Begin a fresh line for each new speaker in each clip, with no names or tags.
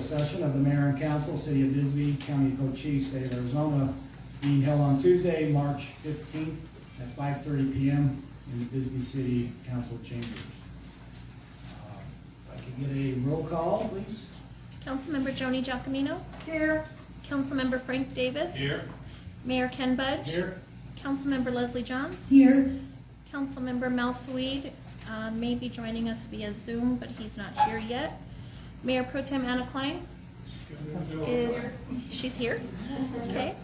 Session of the Mayor and Council, City of Bisbee, County of Cochise, State of Arizona, being held on Tuesday, March 15th at 5:30 p.m. in the Bisbee City Council chambers. If I could get a roll call, please.
Councilmember Joni Giacomino.
Here.
Councilmember Frank Davis.
Here.
Mayor Ken Budge.
Here.
Councilmember Leslie Johns.
Here.
Councilmember Mel Sweed may be joining us via Zoom, but he's not here yet. Mayor Pro Tem Anna Klein she's here. Okay.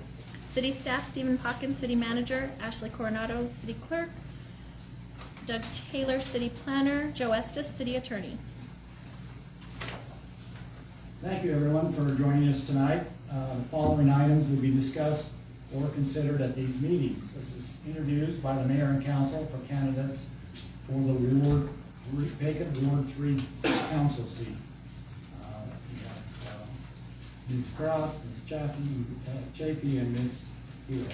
City staff Stephen Pockins, City Manager, Ashley Coronado, City Clerk, Doug Taylor, City Planner, Joe Estes, City Attorney.
Thank you, everyone, for joining us tonight. The following items will be discussed or considered at these meetings. This is introduced by the Mayor and Council for candidates for the vacant Ward 3 council seat. Ms. Cross, Ms. Chafee, and Ms. Hill.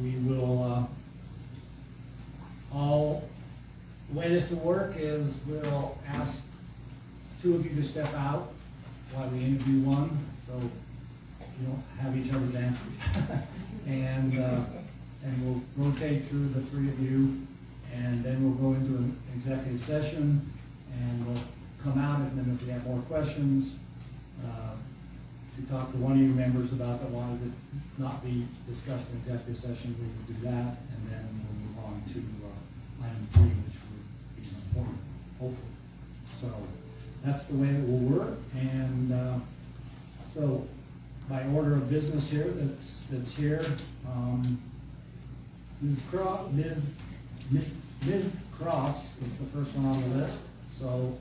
We will the way this will work is we'll ask two of you to step out while we interview one, so you don't have each other's answers. and we'll rotate through the three of you, and then we'll go into an executive session, and we'll come out, and then if we have more questions, to talk to one of your members about that wanted to not be discussed in executive session, we will do that, and then we'll move on to item 3, which will be important, hopefully. So that's the way it will work, and so by order of business here, that's here, Ms. Cross is the first one on the list. So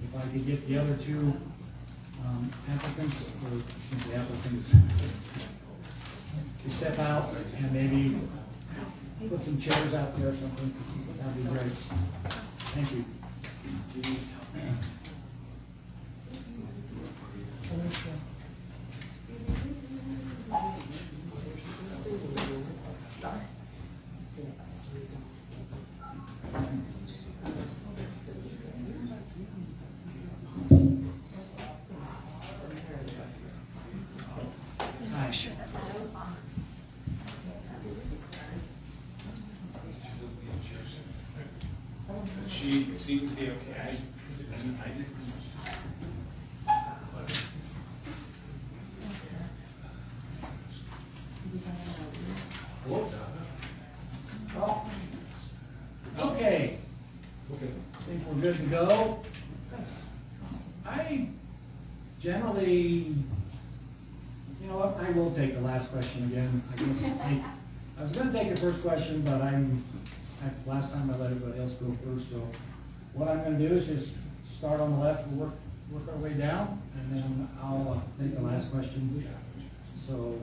if I could get the other two applicants, or should the applicants, to step out and maybe put some chairs out there or something, that'd be great. Thank you.
She seemed to be okay.
Okay. I think we're good to go. I generally, you know what, I will take the last question again. I guess I was going to take the first question, but last time I let everybody else go first. So what I'm going to do is just start on the left and work our way down, and then I'll take the last question. So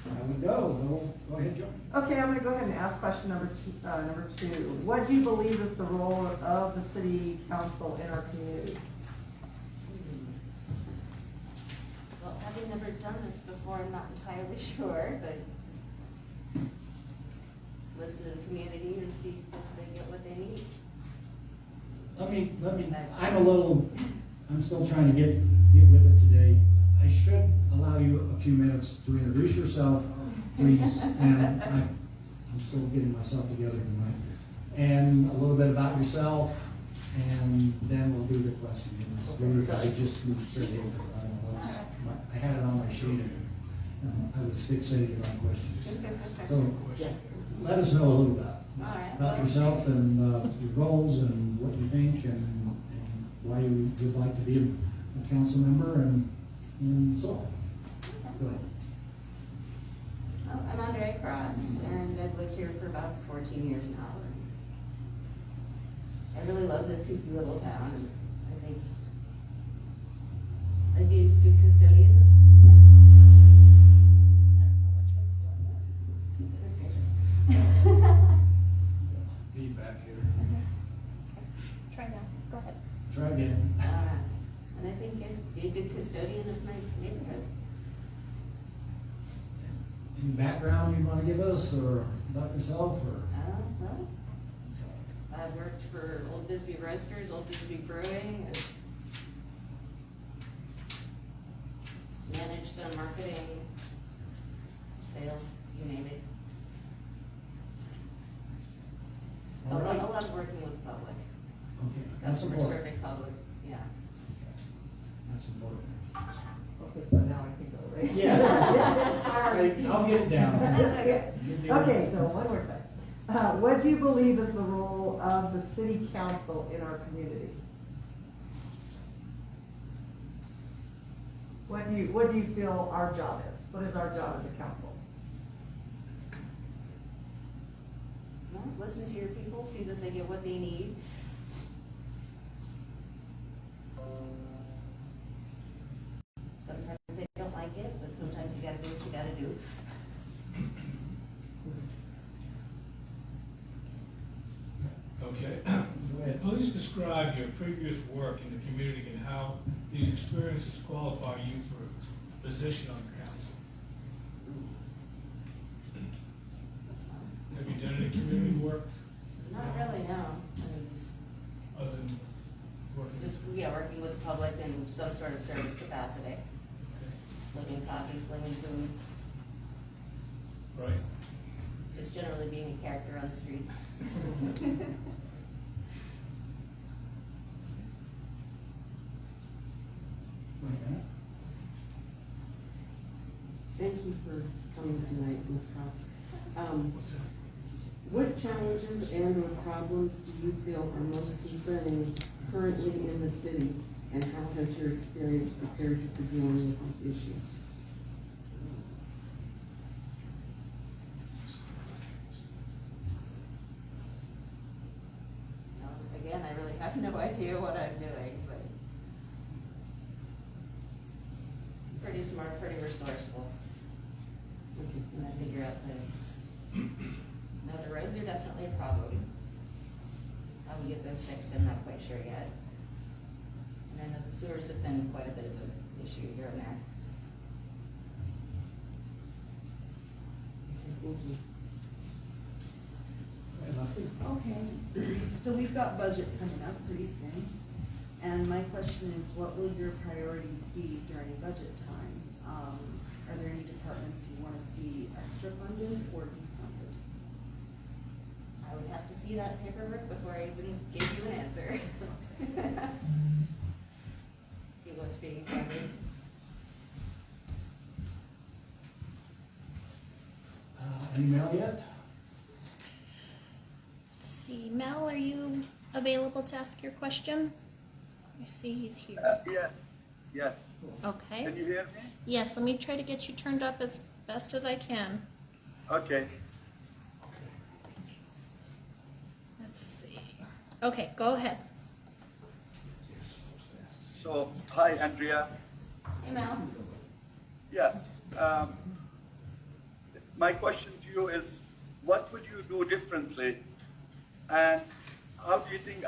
I would go ahead, Joe.
Okay, I'm going to go ahead and ask question number two. What do you believe is the role of the city council in our community?
Well, having never done this before, I'm not entirely sure, but just listen to the community and see if they get what they need.
I'm still trying to get with it today. I should allow you a few minutes to introduce yourself, please. And I'm still getting myself together tonight. And a little bit about yourself, and then we'll do the question. I just moved straight over. I had it on my sheet, and I was fixated on questions. So let us know a little bit about yourself and your roles and what you think and why you would like to be a council member and so on. Go ahead.
I'm Andrea Cross, and I've lived here for about 14 years now. And I really love this kooky little town, and I think I'd be a good custodian.
Got some feedback here.
Try now. Go ahead.
Try again.
And I think I'd be a good custodian of my neighborhood.
Any background you want to give us, or about yourself, or?
Well, I've worked for Old Bisbee Roasters, Old Bisbee Brewing. managed marketing, sales, you name it. A
All right.
lot of working with the public,
Okay, that's
customer
important.
serving public, yeah.
That's important.
Okay, so now I can go, right?
Yes. I'll get it down.
Okay.
Get the-
Okay, so one more time. What do you believe is the role of the city council in our community? What do you feel our job is? What is our job as a council?
Well, listen to your people, see that they get what they need. Sometimes they don't like it, but sometimes you gotta do what you gotta do.
Okay.
Go ahead.
Please describe your previous work in the community and how these experiences qualify you for a position on the council. Have you done any community work
Not really, no. I mean,
other than working?
working with the public in some sort of service capacity. Slinging coffee, slinging food,
Right.
just generally being a character on the street.
Okay.
Thank you for coming tonight, Ms. Cross. What challenges and or problems do you feel are most concerning currently in the city, and how has your experience prepared you for dealing with these issues?
Again, I really have no idea what I'm doing, but pretty smart, pretty resourceful. And I figure out things. Now, the roads are definitely a problem. How we get those fixed, I'm not quite sure yet. And I know the sewers have been quite a bit of an issue here and there.
Thank you.
Go ahead, Leslie.
Okay, so we've got budget coming up pretty soon, and my question is, what will your priorities be during budget time? Are there any departments you wanna see extra funded or defunded?
I would have to see that paperwork before I even give you an answer. See what's being funded.
Any mail yet?
Let's see, Mel, are you available to ask your question? I see he's here.
Yes.
Okay.
Can you hear me?
Yes, let me try to get you turned up as best as I can.
Okay.
Let's see. Okay, go ahead.
So, hi, Andrea.
Hey, Mel.
Yeah. My question to you is, what would you do differently? And how do you think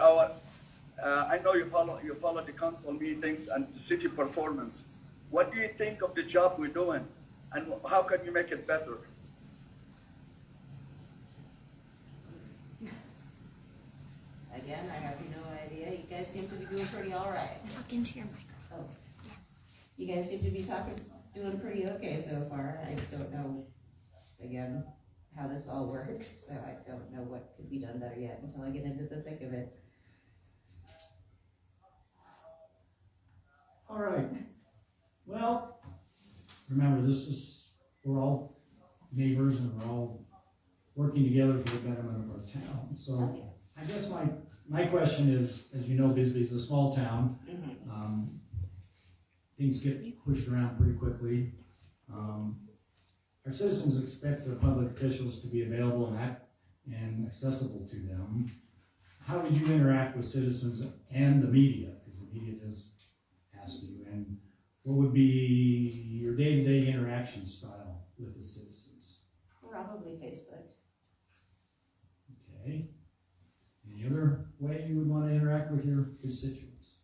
I know you follow the council meetings and the city performance. What do you think of the job we're doing? And how can you make it better?
Again, I have no idea. You guys seem to be doing pretty all right.
Talk into your microphone.
Oh. You guys seem to be doing pretty okay so far. I don't know, again, how this all works, so I don't know what could be done better yet until I get into the thick of it.
All right. Well, remember, we're all neighbors and we're all working together for the betterment of our town. So
Oh, yes.
I guess my question is, as you know, Bisbee is a small town.
Mhm.
Things get pushed around pretty quickly. Our citizens expect their public officials to be available and accessible to them. How did you interact with citizens and the media? Because the media does ask you. And what would be your day-to-day interaction style with the citizens?
Probably Facebook.
Okay. Any other way you would want to interact with your constituents?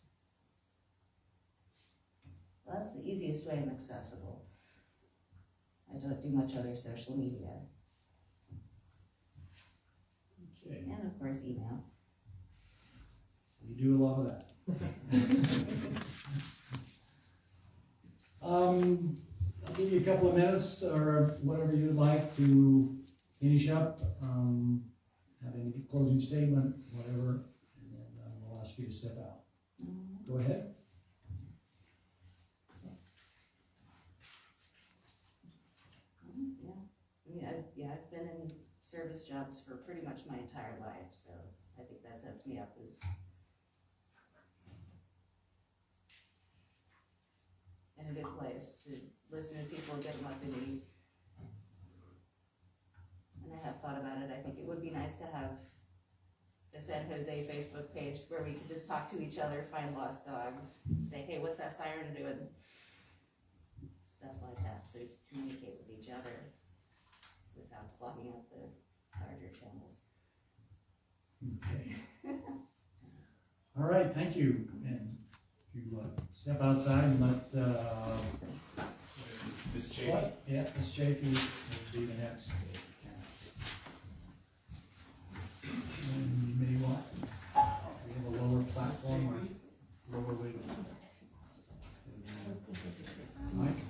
Well, that's the easiest way I'm accessible. I don't do much other social media.
Okay.
And of course, email.
We do a lot of that. a couple of minutes or whatever you'd like to finish up, have any closing statement, whatever, and then we'll ask you to step out. Go ahead.
I've been in service jobs for pretty much my entire life, so I think that sets me up as in a good place to listen to people, get them what they need. And I have thought about it. I think it would be nice to have a San Jose Facebook page where we could just talk to each other, find lost dogs, say, hey, what's that siren doing? Stuff like that, so we can communicate with each other without clogging up the larger channels.
Okay. All right, thank you. And if you step outside and let
Ms. Chafee.
Yeah, Ms. Chafee will be the next. And you may want, we have a lower platform or lower weight. Mike?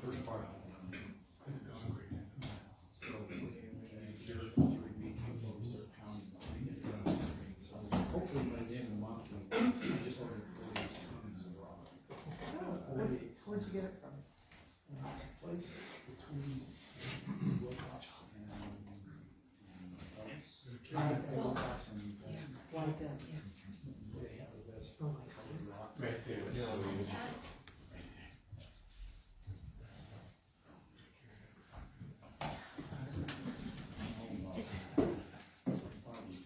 First part, it's gone great. So, you're 3 weeks of Sir County. So, hopefully by the end of the month, I just ordered 40 tons of rock.
Where'd you get it from?
It's a place between Woodhouse and us. Woodhouse and they have the best colored rock.
Right there.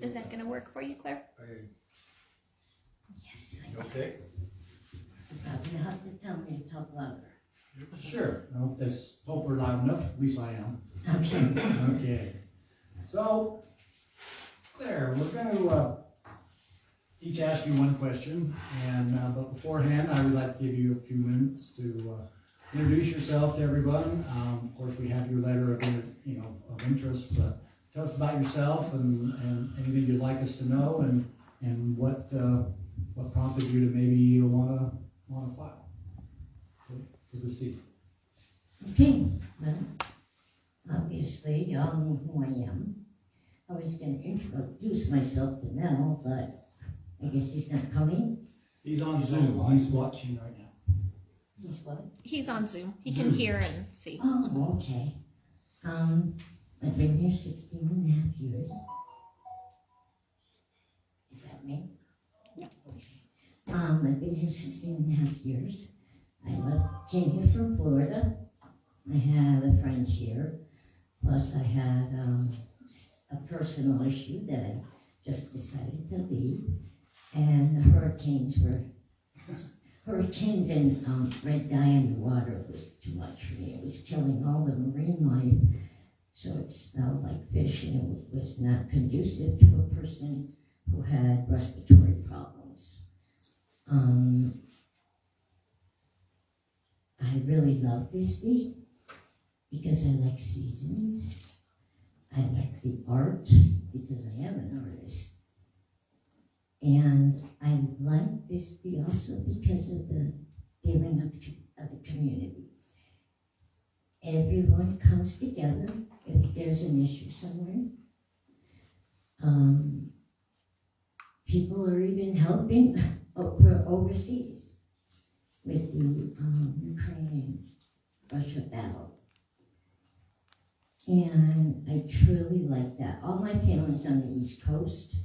Is that gonna work for you, Claire?
Yes,
You okay?
you probably have to tell me to talk louder.
Sure. I hope we're loud enough. At least I am.
Okay.
Okay. So, Claire, we're going to each ask you one question, and but beforehand, I would like to give you a few minutes to introduce yourself to everyone. Of course, we have your letter of interest, but tell us about yourself and anything you'd like us to know, and what prompted you to maybe want to file for the seat.
Okay, well, obviously, y'all know who I am. I was going to introduce myself to Mel, but I guess he's not coming.
He's on Zoom. He's watching right now.
He's what?
He's on Zoom. He can hear and see.
Oh, okay. I've been here 16 and a half years. Is that me?
Yeah.
I've been here 16 and a half years. Came here from Florida. I had a friend here. Plus I had a personal issue that I just decided to leave. And the hurricanes and red dye in the water was too much for me. It was killing all the marine life. So it smelled like fish, and it was not conducive to a person who had respiratory problems. I really love Bisbee because I like seasons. I like the art because I am an artist. And I like Bisbee also because of the feeling of the community. Everyone comes together if there's an issue somewhere. People are even helping overseas with the Ukraine-Russia battle. And I truly like that. All my family's on the East Coast.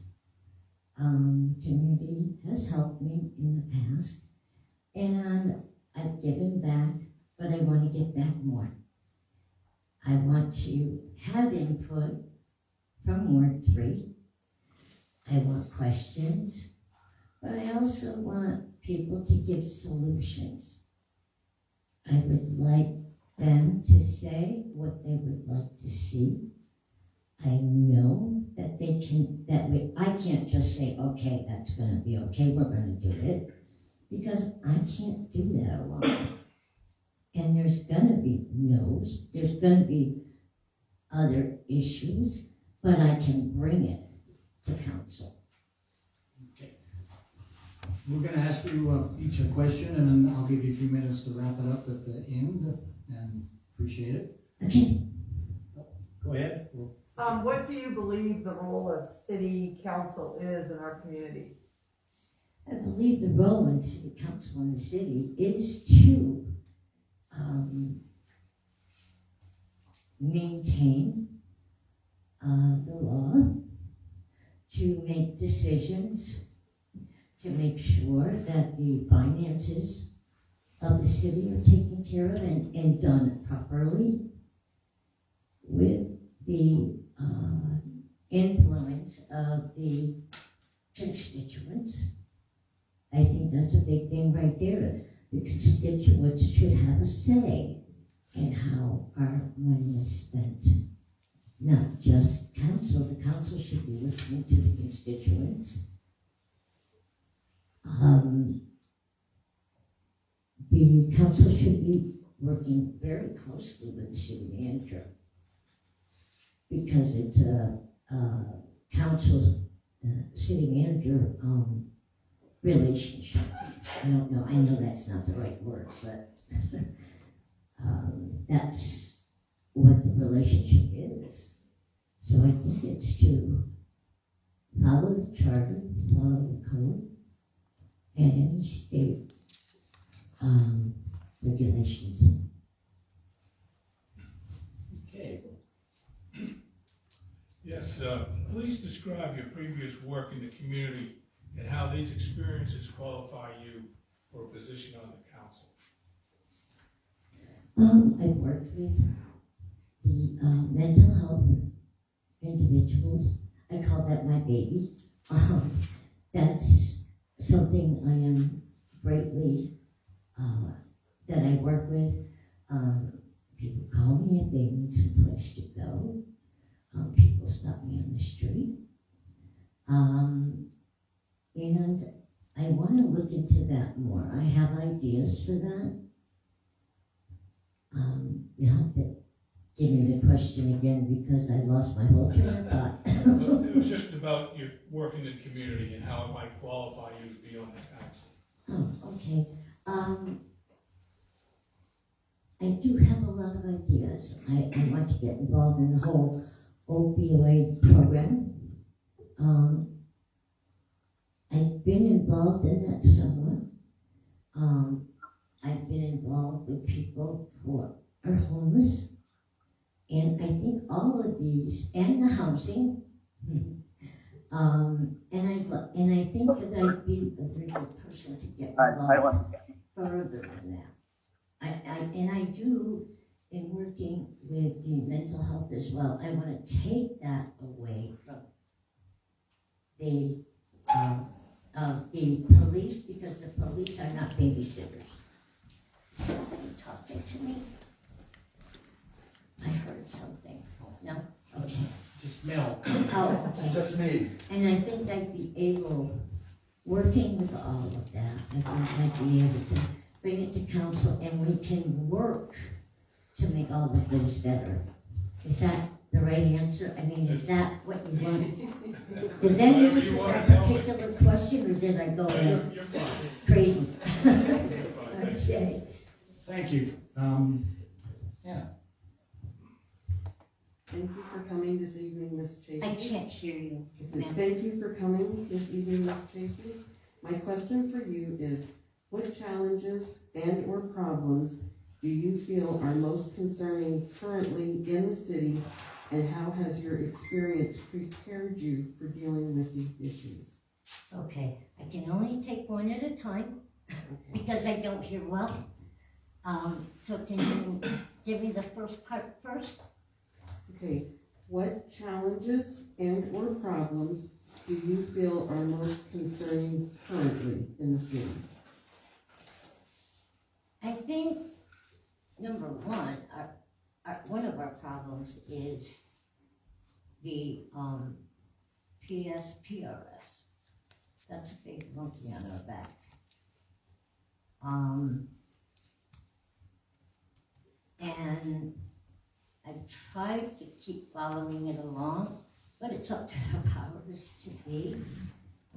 Community has helped me in the past. And I've given back, but I want to give back more. I want to have input from Ward 3. I want questions, but I also want people to give solutions. I would like them to say what they would like to see. I know that I can't just say, okay, that's gonna be okay, we're gonna do it, because I can't do that alone. And there's gonna be no's, there's gonna be other issues, but I can bring it to council.
Okay. We're gonna ask you each a question, and then I'll give you a few minutes to wrap it up at the end, and appreciate it.
Okay.
Go ahead.
What do you believe the role of city council is in our community?
I believe the role in city council in the city is to maintain the law, to make decisions, to make sure that the finances of the city are taken care of and done properly with the influence of the constituents. I think that's a big thing right there. The constituents should have a say in how our money is spent. Not just council. The council should be listening to the constituents. The council should be working very closely with the city manager, because it's a council's city manager relationship. I don't know, I know that's not the right word, but that's what the relationship is. So I think it's to follow the charter, follow the code, and any state regulations.
Okay.
Yes, please describe your previous work in the community and how these experiences qualify you for a position on the council.
I've worked with the mental health individuals. I call that my baby. That's something I am greatly, that I work with. People call me if they need some place to go. People stop me on the street. And I want to look into that more. I have ideas for that. You have to give me the question again, because I lost my whole train of thought.
It was just about your work in the community and how it might qualify you to be on the council.
Oh, okay. I do have a lot of ideas. I want to get involved in the whole opioid program. I've been involved in that somewhat. I've been involved with people who are homeless. And I think all of these, and the housing, and I think that I'd be a very good person to get involved further than that. And I do, in working with the mental health as well, I want to take that away from the police, because the police are not babysitters. Is somebody talking to me? I heard something. No? Okay.
Just Mel.
Oh, okay.
Just me.
And I think I'd be able, working with all of that, I think I'd be able to bring it to council, and we can work to make all of those better. Is that the right answer? I mean, is that what you want? Did that answer that particular question, or did I go
You're fine.
crazy?
You're fine.
Okay.
Thank you. Yeah.
Thank you for coming this evening, Ms. Chafee.
I can't hear you, ma'am.
Thank you for coming this evening, Ms. Chafee. My question for you is, what challenges and or problems do you feel are most concerning currently in the city, and how has your experience prepared you for dealing with these issues?
Okay, I can only take one at a time because I don't hear well. So can you give me the first part first?
Okay, what challenges and or problems do you feel are most concerning currently in the city?
I think, number one, one of our problems is the PSPRS. That's a big monkey on our back. And I've tried to keep following it along, but it's up to the powers to be.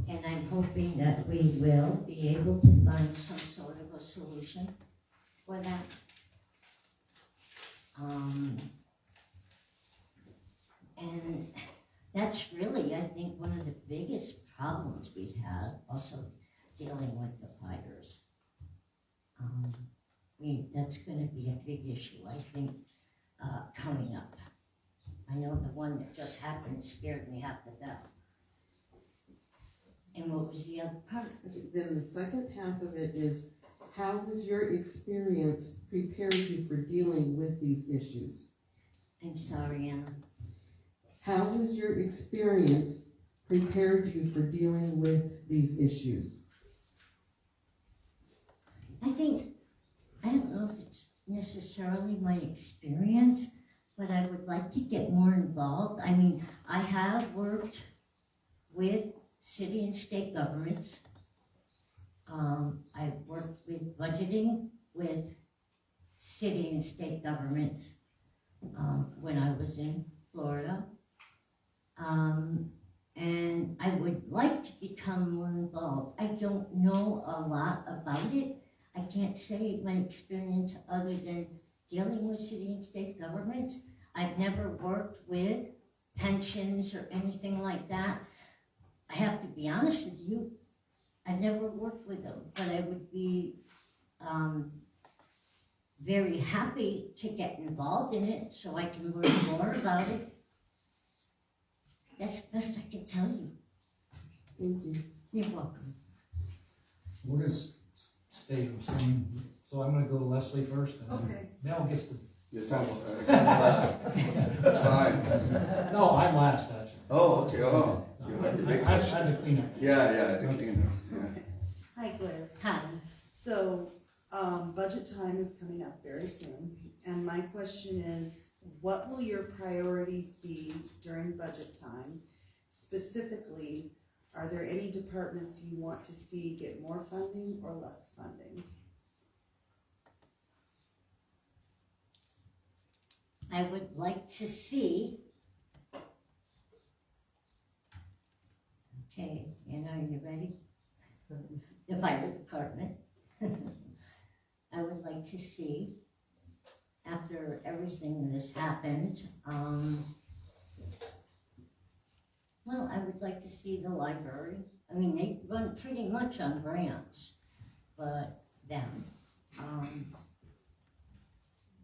And I'm hoping that we will be able to find some sort of a solution for that. And that's really, I think, one of the biggest problems we have, also dealing with the fighters. That's going to be a big issue, I think, coming up. I know the one that just happened scared me half to death. And what was the other part?
Then the second half of it is, how has your experience prepared you for dealing with these issues?
I'm sorry, Anna.
How has your experience prepared you for dealing with these issues?
I think, I don't know if it's necessarily my experience, but I would like to get more involved. I mean, I have worked with city and state governments. I've worked with budgeting with city and state governments when I was in Florida. And I would like to become more involved. I don't know a lot about it. I can't say my experience other than dealing with city and state governments. I've never worked with pensions or anything like that. I have to be honest with you, I've never worked with them, but I would be very happy to get involved in it so I can learn more about it. That's the best I can tell you.
Thank you.
You're welcome.
We're gonna stay the same, so I'm gonna go to Leslie first, and then
Okay.
Mel gets to.
Yes, that's fine.
No, I'm last, actually.
Oh, okay, oh.
No,
You had the
I
big
had
question.
to clean up.
Yeah, the cleaner, yeah.
Hi, Claire.
Hi.
So, budget time is coming up very soon, and my question is, what will your priorities be during budget time? Specifically, are there any departments you want to see get more funding or less funding?
I would like to see, okay, Anna, are you ready? The fire department. I would like to see, after everything that has happened, well, I would like to see the library. I mean, they run pretty much on grants, but them.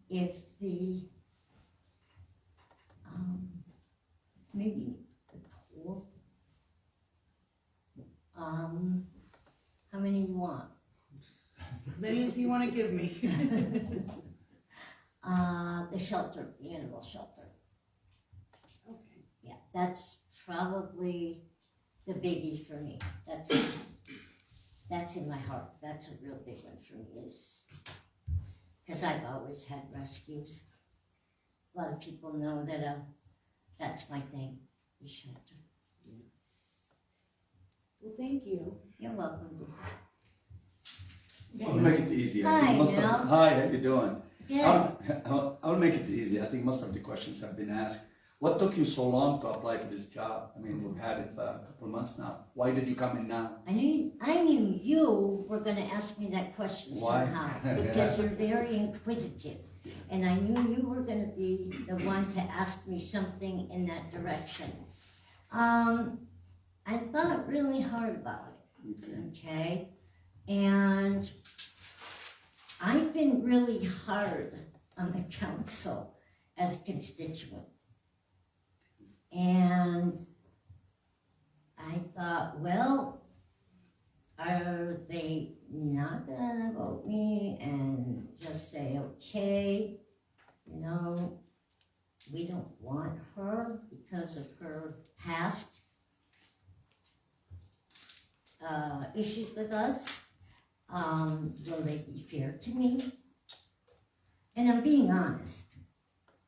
If the, maybe the pool. How many you want?
As many as you want to give me.
The shelter, the animal shelter.
Okay.
Yeah, that's probably the biggie for me. That's in my heart. That's a real big one for me, is because I've always had rescues. A lot of people know that that's my thing, the shelter.
Well, thank you.
You're welcome.
I'll make it easy. I
Hi,
think most
Mel.
of, hi, how you doing?
Good.
I'll make it easy. I think most of the questions have been asked. What took you so long to apply for this job? I mean, we've had it for a couple of months now. Why did you come in now?
I knew you were going to ask me that question
Why?
somehow, because you're very inquisitive. And I knew you were going to be the one to ask me something in that direction. I thought really hard about it, okay? And I've been really hard on the council as a constituent. And I thought, well, are they not gonna vote me and just say, okay, you know, we don't want her because of her past issues with us? Will they be fair to me? And I'm being honest.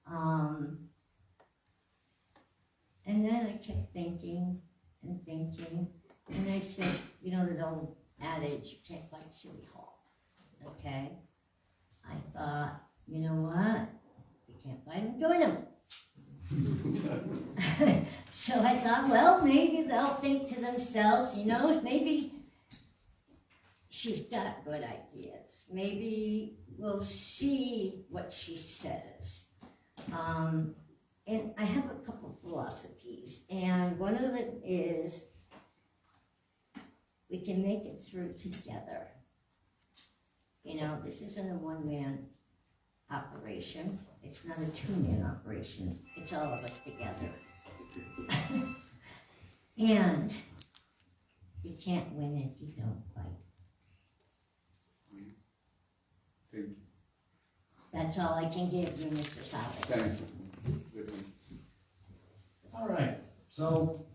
And then I kept thinking and thinking, and I said, you know, that old adage, you can't fight City Hall, okay? I thought, you know what? If you can't fight them, join them. So I thought, well, maybe they'll think to themselves, you know, maybe she's got good ideas. Maybe we'll see what she says. And I have a couple philosophies, and one of them is we can make it through together. You know, this isn't a one-man operation. It's not a two-man operation. It's all of us together. And you can't win if you don't fight.
Thank you.
That's all I can give you, Mr. Saleh.
Thank you.
All right, so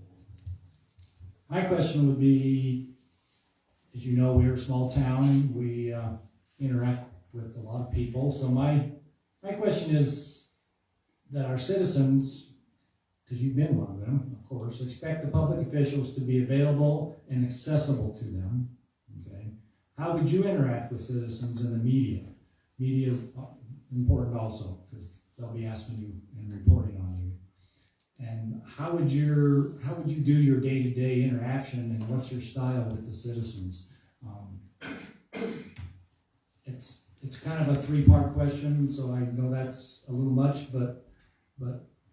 my question would be, as you know, we're a small town, we interact with a lot of people, so my question is that our citizens, because you've been one of them, of course, expect the public officials to be available and accessible to them, okay? How would you interact with citizens in the media? Media is important also, because they'll be asking you and reporting on you. And how would you do your day-to-day interaction, and what's your style with the citizens? It's kind of a three-part question, so I know that's a little much, but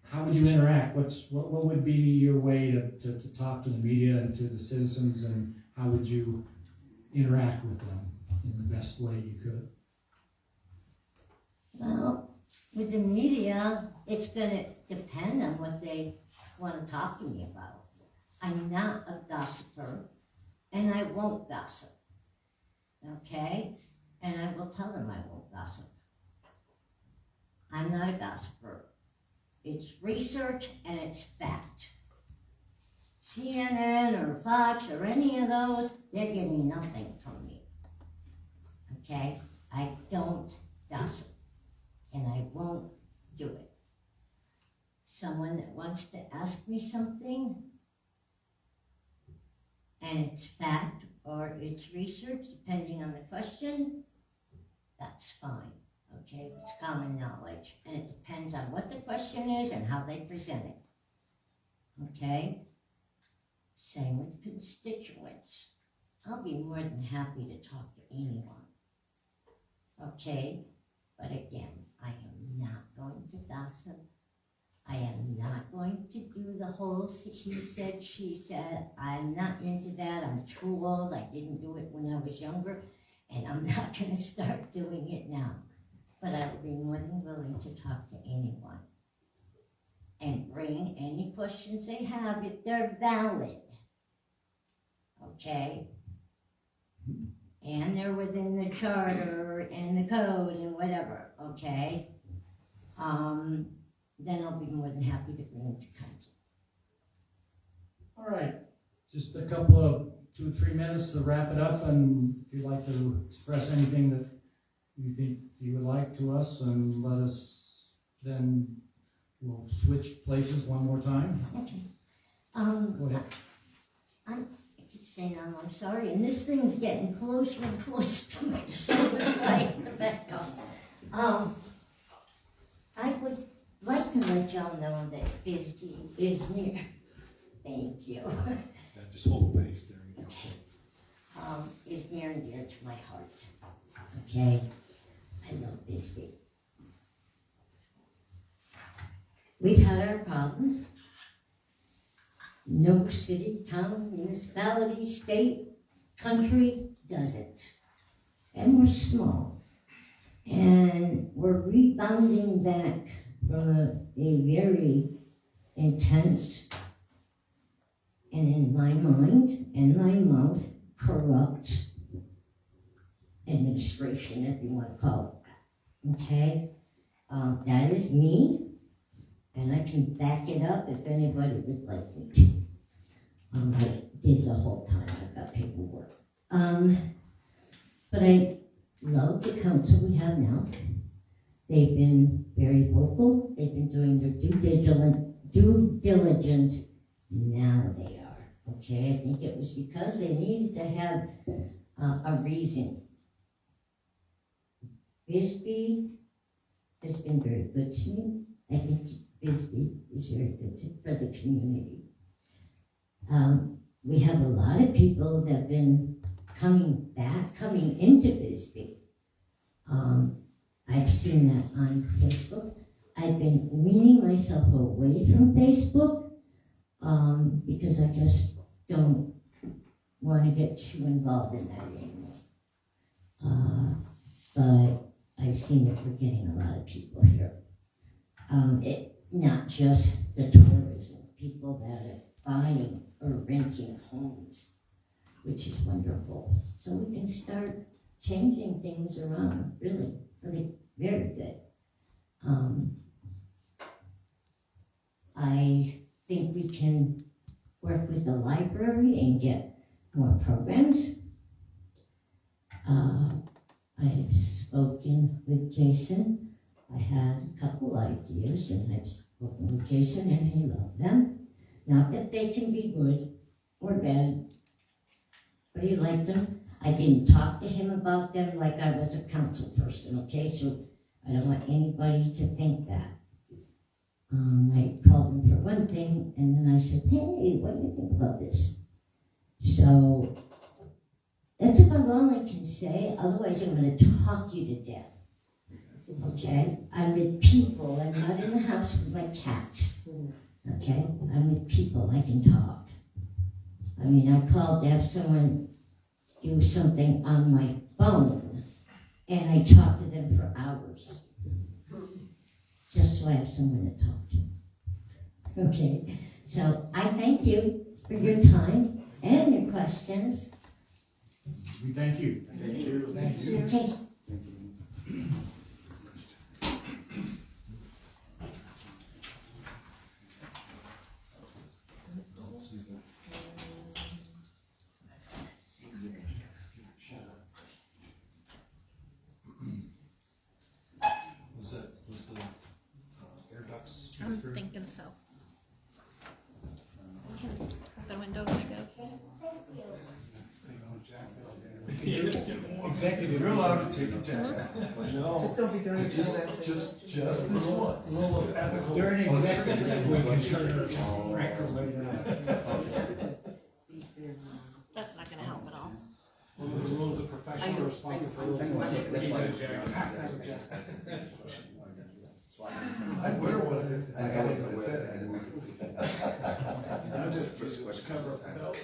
how would you interact? What would be your way to talk to the media and to the citizens, and how would you interact with them in the best way you could?
Well, with the media, it's going to depend on what they want to talk to me about. I'm not a gossiper, and I won't gossip, okay? And I will tell them I won't gossip. I'm not a gossiper. It's research and it's fact. CNN or Fox or any of those, they're getting nothing from me, okay? I don't gossip, and I won't do it. Someone that wants to ask me something, and it's fact or it's research, depending on the question, that's fine, okay? It's common knowledge, and it depends on what the question is and how they present it, okay? Same with constituents. I'll be more than happy to talk to anyone, okay? But again, I am not going to gossip. I am not going to do the whole he said, she said. I'm not into that. I'm too old. I didn't do it when I was younger, and I'm not going to start doing it now. But I will be more than willing to talk to anyone and bring any questions they have if they're valid, okay? And they're within the charter and the code and whatever, okay? Then I'll be more than happy to bring them to council.
All right, just a couple of 2 or 3 minutes to wrap it up, and if you'd like to express anything that you think you would like to us, and let us, then we'll switch places one more time.
Okay.
Go ahead.
I keep saying I'm sorry, and this thing's getting closer and closer to my shoulders like the back up. I would like to let y'all know that Bisbee is near. Thank you.
Just hold the base, there you go.
Is near and dear to my heart. Okay? I love Bisbee. We've had our problems. No city, town, municipality, state, country does it. And we're small. And we're rebounding back from a very intense, and in my mind and my mouth, corrupt administration, if you want to call it that. Okay? That is me, and I can back it up if anybody would like me to. I did the whole time. I've got paperwork. But I love the council we have now. They've been very vocal. They've been doing their due diligence. Now they are, okay? I think it was because they needed to have a reason. Bisbee has been very good to me. I think Bisbee is very good for the community. We have a lot of people that have been coming into Bisbee. I've seen that on Facebook. I've been weaning myself away from Facebook because I just don't want to get too involved in that anymore. But I've seen that we're getting a lot of people here. Not just the tourism, people that are buying or renting homes, which is wonderful. So we can start changing things around, really, really very good. I think we can work with the library and get more programs. I've spoken with Jason. I had a couple ideas, and I've spoken with Jason, and he loved them. Not that they can be good or bad, but he liked them. I didn't talk to him about them like I was a council person, okay? So I don't want anybody to think that. I called him for one thing, and then I said, hey, what do you think about this? So that's about all I can say. Otherwise, I'm going to talk you to death. Okay? I'm with people. I'm not in the house with my cats. Okay? I'm with people. I can talk. I mean, I called to have someone do something on my phone, and I talked to them for hours. Just so I have someone to talk to. Okay? So I thank you for your time and your questions.
We thank you.
Thank you.
Thank you.
Okay.
Was the air ducts?
I'm thinking so. The windows, I guess.
Executive.
You're allowed to take your jacket.
Just don't be doing it.
Just this once. Rule of ethical.
During executive, we can turn our crankers right now.
That's not gonna help at all.
Well, the rules of professional responsibility.
That's why
I'd wear one.
I was aware.
I just
First question.
cover up the belt.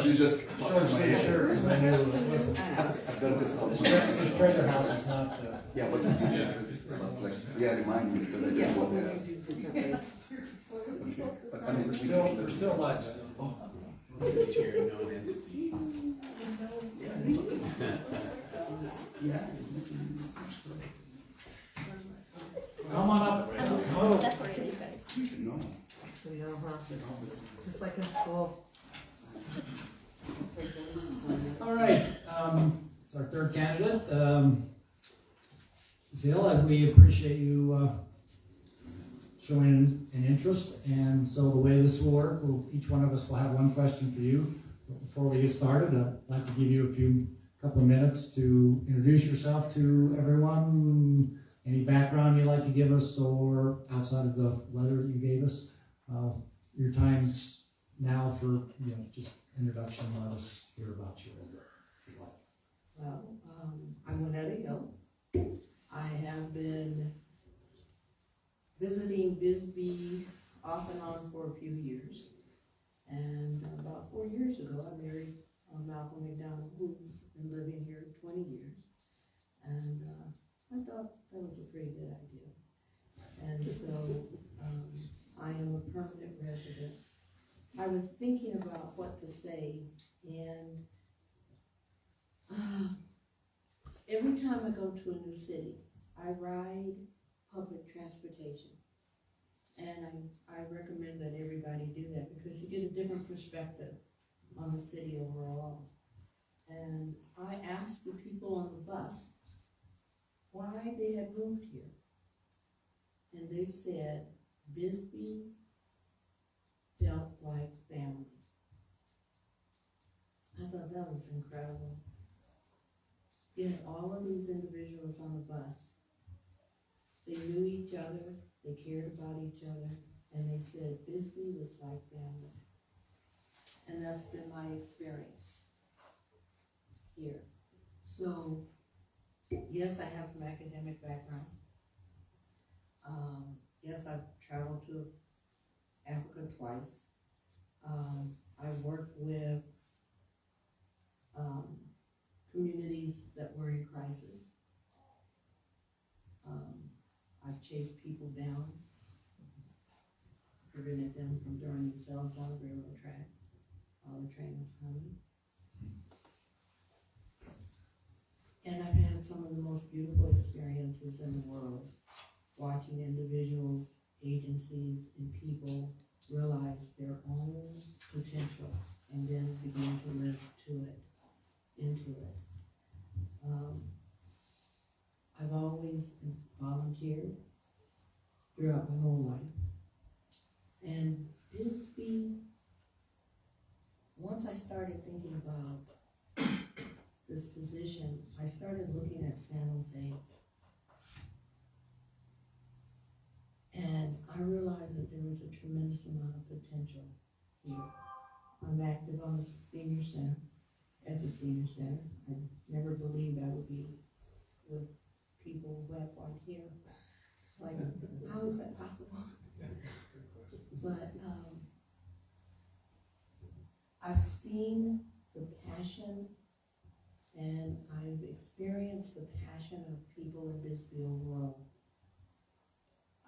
You just.
Short sleeve shirt, because I knew it wasn't.
I've got this.
This trailer house is not,
Yeah, but like, yeah, remind me because I just want to ask. Okay. But I mean,
there's still much. Come on up.
I'm separated, you guys.
No.
You know, huh? Just like in school.
All right, it's our third candidate. Ms. Hill, we appreciate you showing an interest, and so the way this will work, each one of us will have one question for you. But before we get started, I'd like to give you a couple of minutes to introduce yourself to everyone. Any background you'd like to give us, or outside of the letter that you gave us. Your time's now for just introduction. Let us hear about you.
Well, I'm Winetta Hill. I have been visiting Bisbee off and on for a few years. And about 4 years ago, I married Malcolm McDonald, who's been living here 20 years. And I thought that was a pretty good idea. And so I am a permanent resident. I was thinking about what to say, and every time I go to a new city, I ride public transportation. And I recommend that everybody do that because you get a different perspective on the city overall. And I asked the people on the bus why they had moved here. And they said Bisbee felt like family. I thought that was incredible. You had all of these individuals on the bus. They knew each other, they cared about each other, and they said Bisbee was like family. And that's been my experience here. So, yes, I have some academic background. Yes, I've traveled to Africa twice. I worked with communities that were in crisis. I've chased people down, prevented them from throwing themselves on the railroad track while the train was coming. And I've had some of the most beautiful experiences in the world, watching individuals, agencies, and people realize their own potential and then begin to live into it. I've always volunteered throughout my whole life. And Bisbee, once I started thinking about this position, I started looking at San Jose. And I realized that there was a tremendous amount of potential here. I'm active on the senior center, at the senior center. I never believed I would be with people who have white hair. It's like, how is that possible? But I've seen the passion and I've experienced the passion of people in Bisbee overall.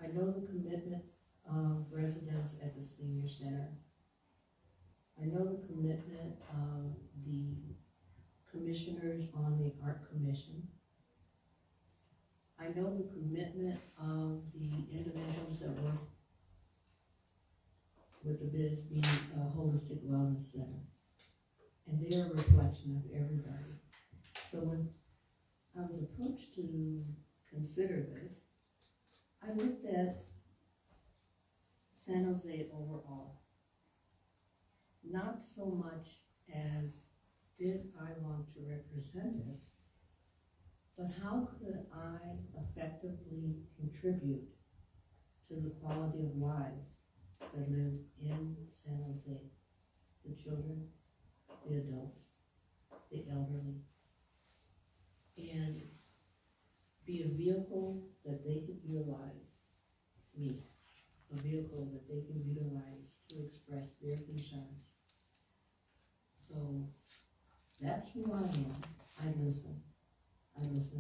I know the commitment of residents at the senior center. I know the commitment of the commissioners on the art commission. I know the commitment of the individuals that work with the Bisbee Holistic Wellness Center. And they're a reflection of everybody. So when I was approached to consider this, I looked at San Jose overall. Not so much as did I want to represent it, but how could I effectively contribute to the quality of lives that live in San Jose? The children, the adults, the elderly, and be a vehicle that they could utilize, me, a vehicle that they can utilize to express their concerns. So that's who I am. I listen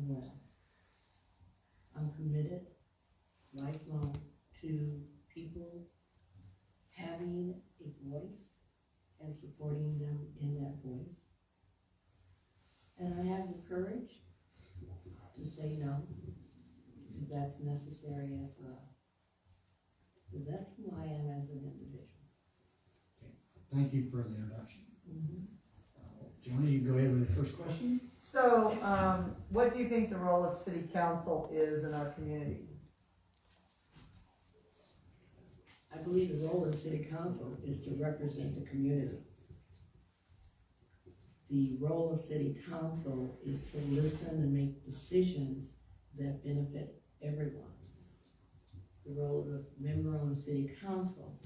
well. I'm committed, lifelong, to people having a voice and supporting them in that voice. And I have the courage to say no, if that's necessary as well. So that's who I am as an individual.
Okay. Thank you for the introduction. Joanna, you can go ahead with the first question.
So, what do you think the role of city council is in our community?
I believe the role of city council is to represent the community. The role of city council is to listen and make decisions that benefit everyone. The role of a member on the city council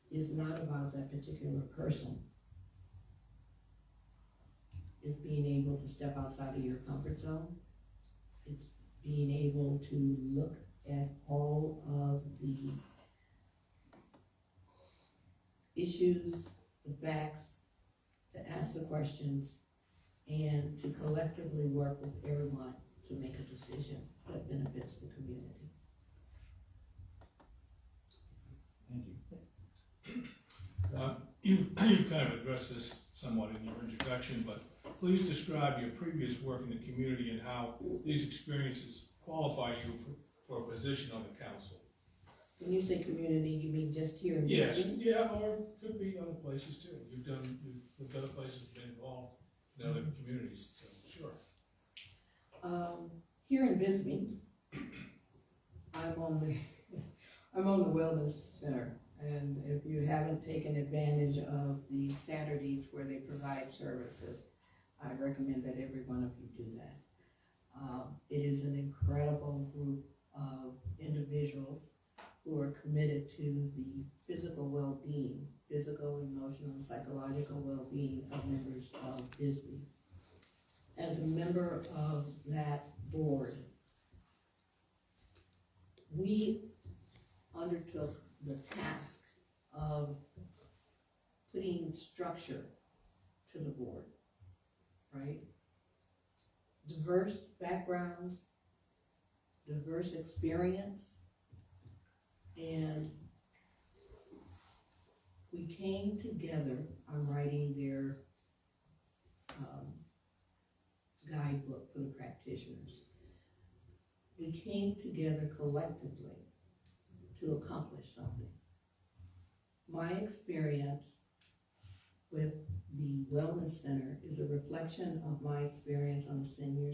is not about that particular person. It's being able to step outside of your comfort zone. It's being able to look at all of the issues, the facts, to ask the questions, and to collectively work with everyone to make a decision that benefits the community.
Thank you.
You kind of addressed this somewhat in your introduction, but please describe your previous work in the community and how these experiences qualify you for a position on the council.
When you say community, you mean just here in
Yes,
Bisbee?
yeah, or could be other places too. You've looked other places, been involved in other communities, so sure.
Here in Bisbee, I'm on the Wellness Center, and if you haven't taken advantage of the Saturdays where they provide services, I recommend that every one of you do that. It is an incredible group of individuals who are committed to the physical well-being, physical, emotional, and psychological well-being of members of Bisbee. As a member of that board, we undertook the task of putting structure to the board, right? Diverse backgrounds, diverse experience, and we came together. I'm writing their guidebook for the practitioners. We came together collectively to accomplish something. My experience with the Wellness Center is a reflection of my experience on the Senior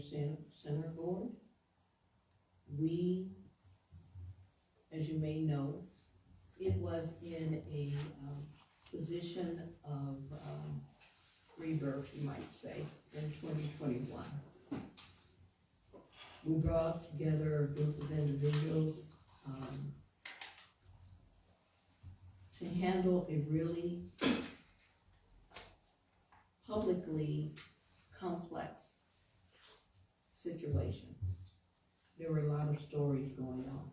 Center Board. We, as you may know, it was in a position of rebirth, you might say, in 2021. We brought together a group of individuals to handle a really publicly complex situation. There were a lot of stories going on.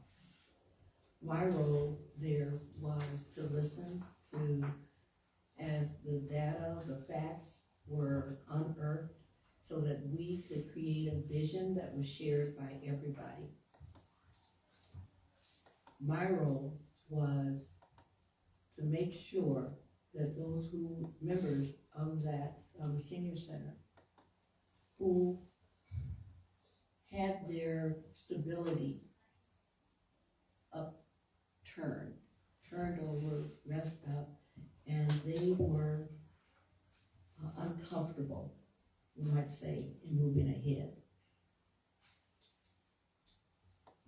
My role there was to listen to, as the data, the facts were unearthed, so that we could create a vision that was shared by everybody. My role was to make sure that those members of the Senior Center, who had their stability turned over, messed up, and they were uncomfortable, we might say, in moving ahead.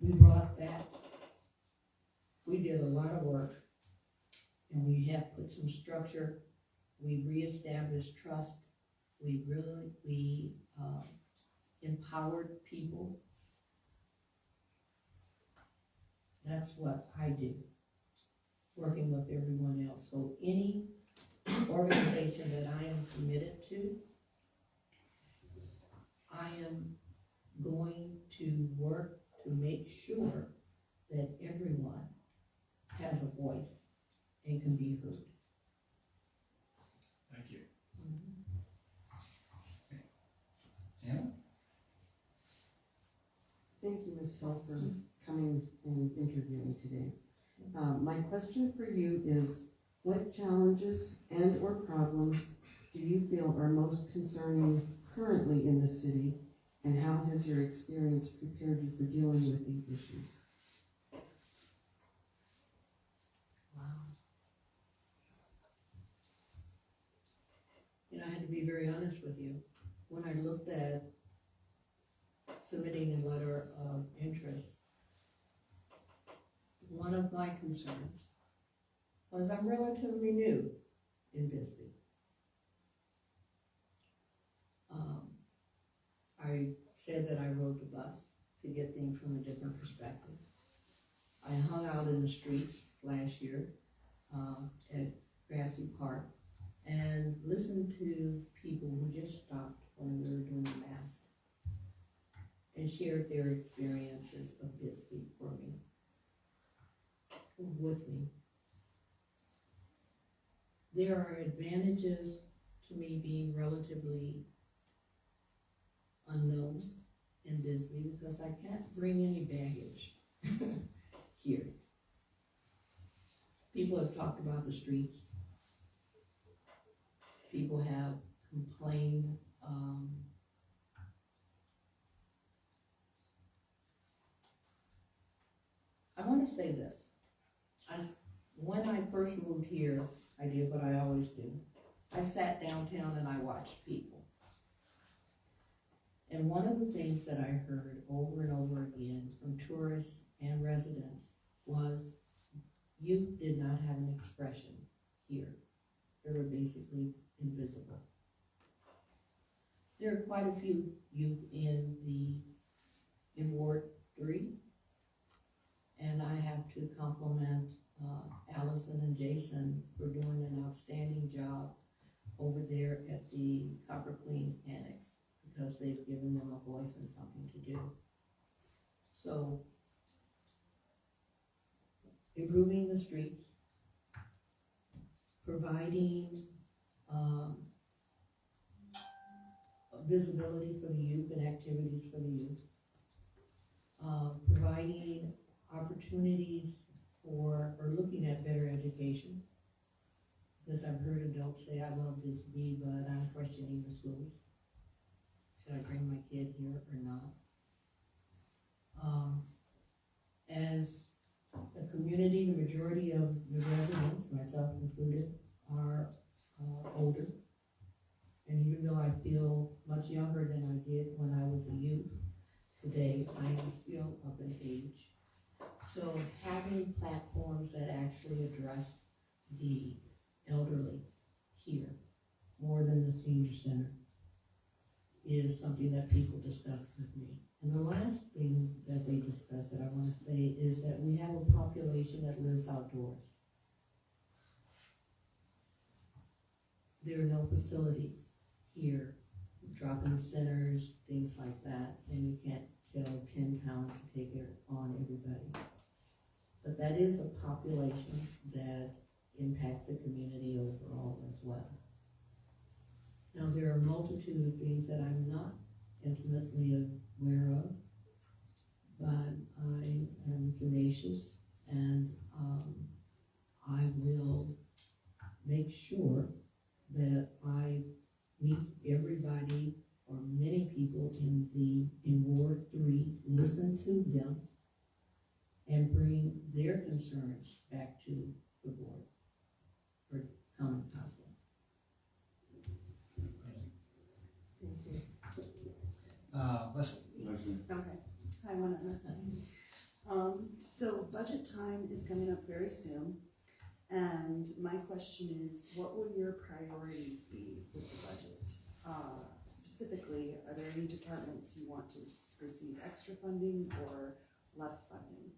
We brought that, we did a lot of work, and we have put some structure. We reestablished trust. We empowered people. That's what I do, working with everyone else. So any organization that I am committed to, I am going to work to make sure that everyone has a voice and can be heard.
Thank you.
Anna?
Thank you, Ms. Hill, for coming and interviewing today. My question for you is, what challenges and or problems do you feel are most concerning currently in the city, and how has your experience prepared you for dealing with these issues?
Wow. You know, I had to be very honest with you. When I looked at submitting a letter of interest, one of my concerns was I'm relatively new in Bisbee. I said that I rode the bus to get things from a different perspective. I hung out in the streets last year at Grassy Park and listened to people who just stopped when we were doing the mask and shared their experiences of Bisbee with me. There are advantages to me being relatively unknown in Bisbee because I can't bring any baggage here. People have talked about the streets. People have complained. I want to say this. when I first moved here, I did what I always do. I sat downtown and I watched people. And one of the things that I heard over and over again from tourists and residents was youth did not have an expression here. They were basically invisible. There are quite a few youth in Ward 3, and I have to compliment Allison and Jason for doing an outstanding job over there at the Copper Queen Annex, because they've given them a voice and something to do. So, improving the streets, providing visibility for the youth and activities for the youth, providing opportunities for, or looking at better education, because I've heard adults say, I love this bee, but I'm questioning the schools. Should I bring my kid here or not? As a community, the majority of the residents, myself included, are older. And even though I feel much younger than I did when I was a youth, today I am still up in age. So having platforms that actually address the elderly here, more than the senior center, is something that people discuss with me. And the last thing that they discuss that I want to say is that we have a population that lives outdoors. There are no facilities here, drop-in centers, things like that, and you can't tell 10 towns to take on everybody. But that is a population that impacts the community overall as well. Now, there are a multitude of things that I'm not intimately aware of, but I am tenacious, and I will make sure that I meet everybody or many people in Ward 3, listen to them, and bring their concerns back to the board for common council.
Leslie.
Okay, hi, Winona. So budget time is coming up very soon, and my question is, what will your priorities be with the budget? Specifically, are there any departments you want to receive extra funding or less funding?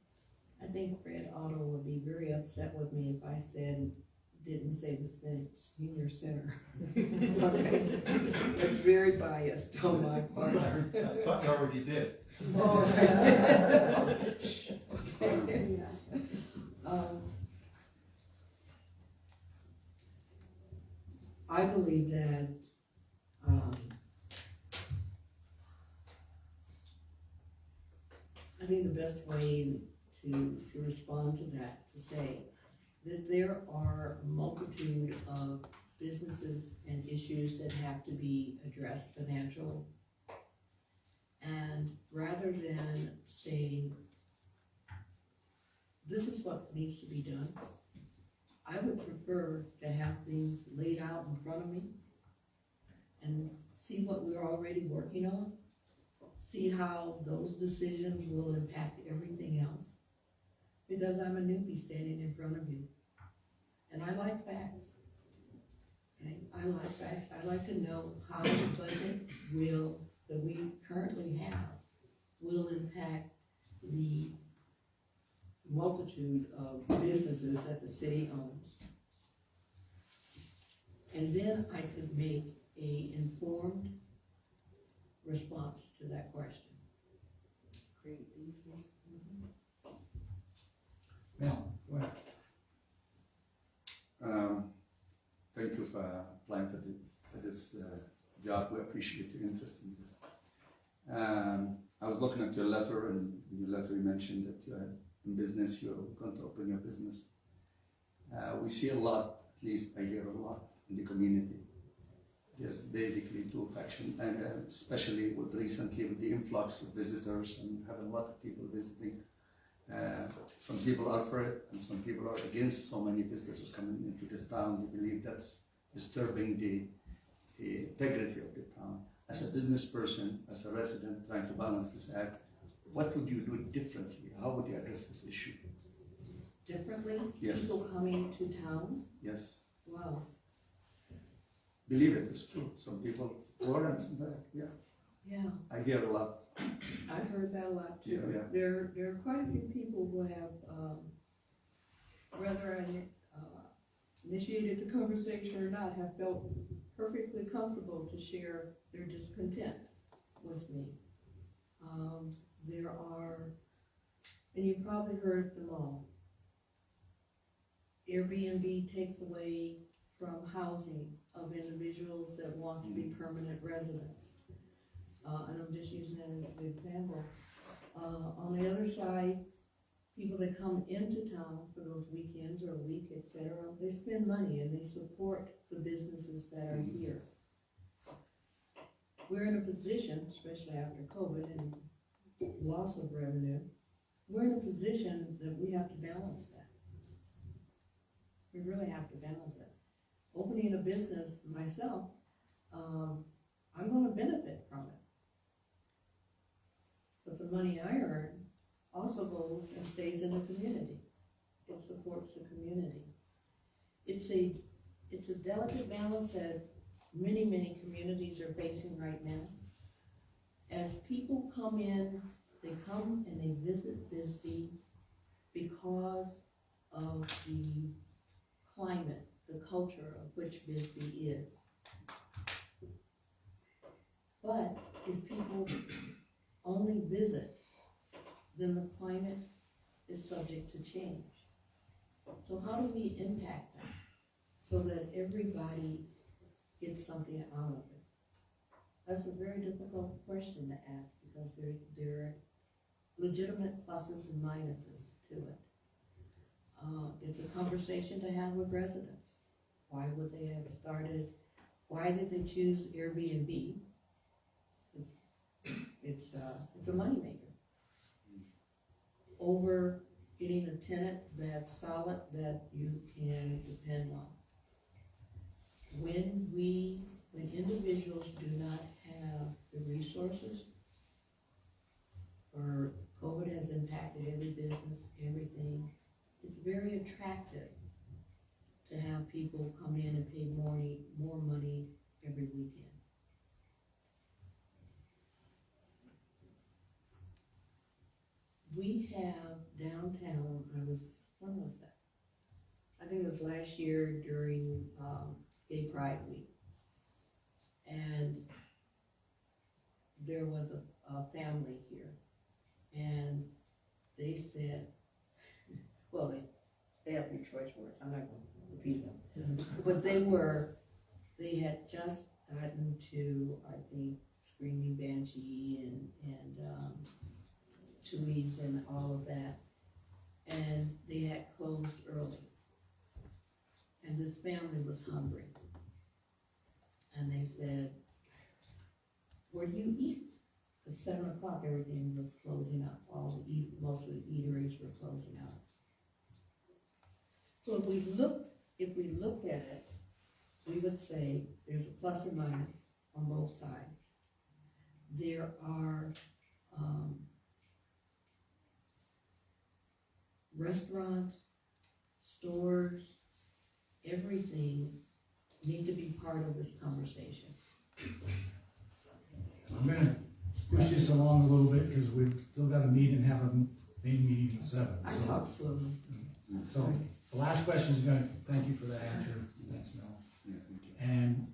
I think Fred Otto would be very upset with me if I didn't say the senior center. Okay. That's very biased on my part.
I thought you already did.
Okay. I believe that I think the best way to respond to that, to say that there are a multitude of businesses and issues that have to be addressed financially. And rather than saying, this is what needs to be done, I would prefer to have things laid out in front of me and see what we're already working on, see how those decisions will impact everything else. Because I'm a newbie standing in front of you. And I like facts. Okay? I like facts. I like to know how the budget that we currently have will impact the multitude of businesses that the city owns. And then I could make an informed response to that question.
Great, thank you.
Mel, go ahead.
Thank you for applying for this job. We appreciate your interest in this. I was looking at your letter, and in your letter you mentioned that you had in business, you're going to open your business. We see a lot, at least I hear a lot in the community. There's basically two factions, and especially recently with the influx of visitors and having a lot of people visiting. Some people are for it, and some people are against so many visitors coming into this town. They believe that's disturbing the integrity of the town. As a business person, as a resident trying to balance this act, what would you do differently? How would you address this issue?
Differently?
Yes.
People coming to town?
Yes.
Wow.
Believe it, it's true. Some people for and some back. Yeah.
Yeah,
I hear a lot.
I've heard that a lot too.
Yeah, yeah.
There are quite a few people who have, whether I initiated the conversation or not, have felt perfectly comfortable to share their discontent with me. There are, and you've probably heard them all, Airbnb takes away from housing of individuals that want to be permanent residents. And I'm just using that as an example. On the other side, people that come into town for those weekends or a week, etc., they spend money and they support the businesses that are here. We're in a position, especially after COVID and loss of revenue, we're in a position that we have to balance that. We really have to balance it. Opening a business myself, I'm going to benefit from it. But the money I earn also goes and stays in the community. It supports the community. It's a delicate balance that many communities are facing right now. As people come in, they come and they visit Bisbee because of the climate, the culture of which Bisbee is. But if people only visit, then the climate is subject to change. So how do we impact that so that everybody gets something out of it? That's a very difficult question to ask because there are legitimate pluses and minuses to it. It's a conversation to have with residents. Why would they have started, why did they choose Airbnb? It's a moneymaker. Over getting a tenant that's solid, that you can depend on. When individuals do not have the resources, or COVID has impacted every business, everything, it's very attractive to have people come in and pay more money every weekend. We have downtown, when was that? I think it was last year during Gay Pride Week. And there was a family here. And they said, well, they have your choice words, I'm not going to repeat them. But they had just gotten to, I think, Screaming Banshee and Tui's and all of that, and they had closed early. And this family was hungry. And they said, where do you eat? At 7 o'clock, everything was closing up. Most of the eateries were closing up. So if we looked at it, we would say there's a plus or minus on both sides. There are restaurants, stores, everything need to be part of this conversation.
I'm gonna push this along a little bit because we've still got a meeting and have a main meeting at 7.
I talk slowly.
So the last question is gonna, thank you for that answer. Thanks, Mel. And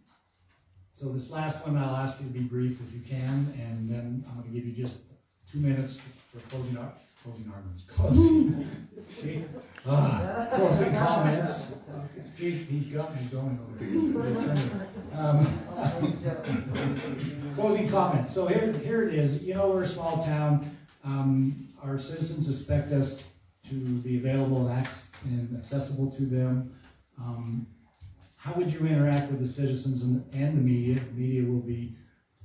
so this last one, I'll ask you to be brief if you can, and then I'm gonna give you just 2 minutes for closing comments. He's got me going over here. Closing comments. So here it is. You know, we're a small town. Our citizens expect us to be available and accessible to them. How would you interact with the citizens and the media? The media will be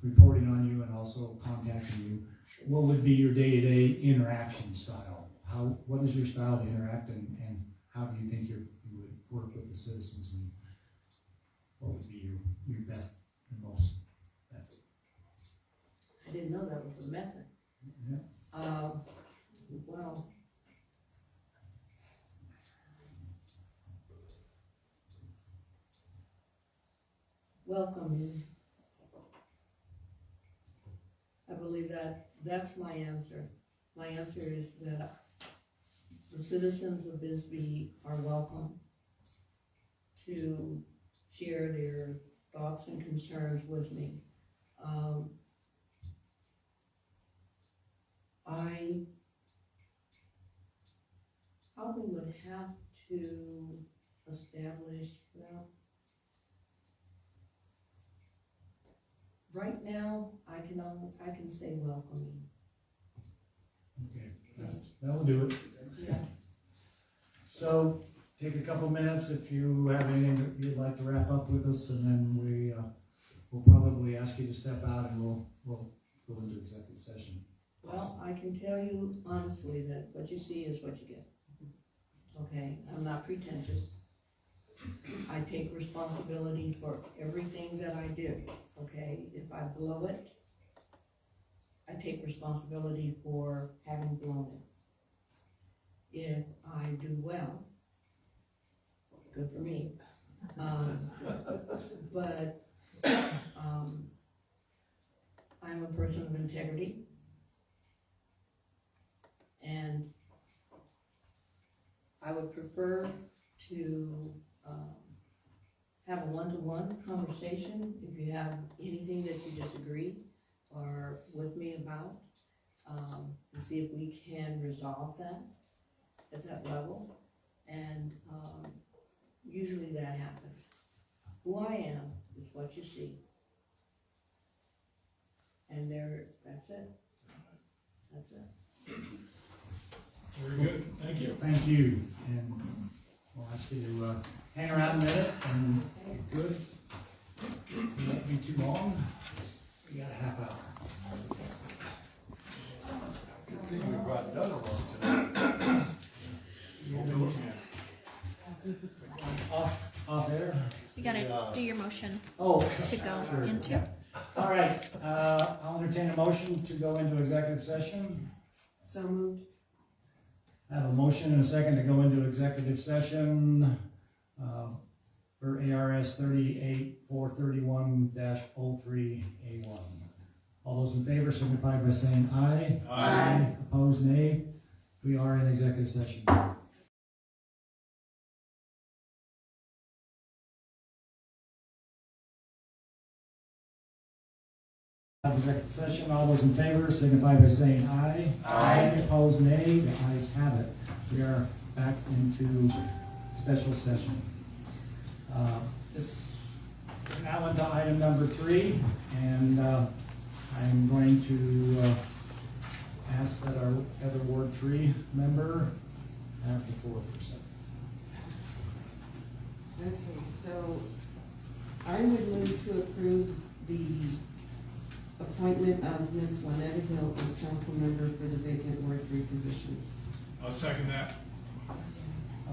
reporting on you and also contacting you. What would be your day-to-day interaction style? what is your style to interact, and how do you think you would work with the citizens, and what would be your best and most method?
I didn't know that was a method.
Yeah.
Well, welcoming. I believe that's my answer. My answer is that the citizens of Bisbee are welcome to share their thoughts and concerns with me. I probably would have to establish, well, right now, I can say welcoming.
Okay, that will do it.
Yeah.
So, take a couple minutes if you have anything that you'd like to wrap up with us, and then we'll probably ask you to step out, and we'll go into executive session.
Well, I can tell you honestly that what you see is what you get. Okay, I'm not pretentious. I take responsibility for everything that I do, okay? If I blow it, I take responsibility for having blown it. If I do well, good for me. But I'm a person of integrity. And I would prefer to have a one-to-one conversation if you have anything that you disagree or with me about, and see if we can resolve that at that level. And usually that happens. Who I am is what you see. And that's it. That's it.
Very good, thank you.
Thank you, and we'll ask you to hang around a minute, and if you're good. It won't be too long. We got a half hour.
Good thing we brought Doug along tonight.
Off air?
You gotta do your motion
Oh,
to go
sure.
into.
All right, I'll entertain a motion to go into executive session.
So moved.
I have a motion and a second to go into executive session for ARS 38431-03A1. All those in favor signify by saying aye.
Aye.
Opposed, nay. We are in executive session. Executive session. All those in favor signify by saying aye.
Aye.
Opposed, nay. The ayes have it. We are back into special session. This is now into item number 3, and I'm going to ask that our other Ward 3 member have the floor for a second.
Okay, so I would move to approve the appointment of Ms. Juanetta Hill as council member for the vacant Ward 3 position.
I'll second that.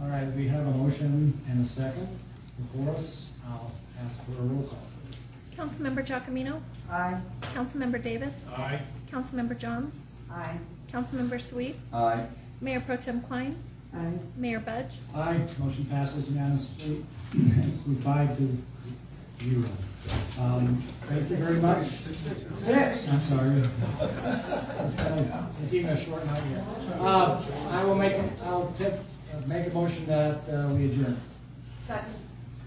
All right, we have a motion and a second before us. I'll ask for a roll call, please.
Councilmember Giacomino,
Aye.
Councilmember Davis,
Aye.
Councilmember Johns,
Aye.
Councilmember Sweet,
Aye.
Mayor Pro Tem Klein,
Aye.
Mayor Budge.
Aye, motion passes unanimously, 5-0. Thank you very much. 6, I'm sorry. It's even a short night yet. I will make a motion that we adjourn.
Second.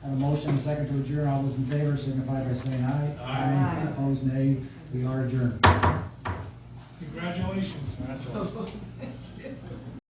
I have a motion and a second to adjourn. All those in favor signify by saying aye.
Aye.
Opposed, nay. We are adjourned.
Congratulations.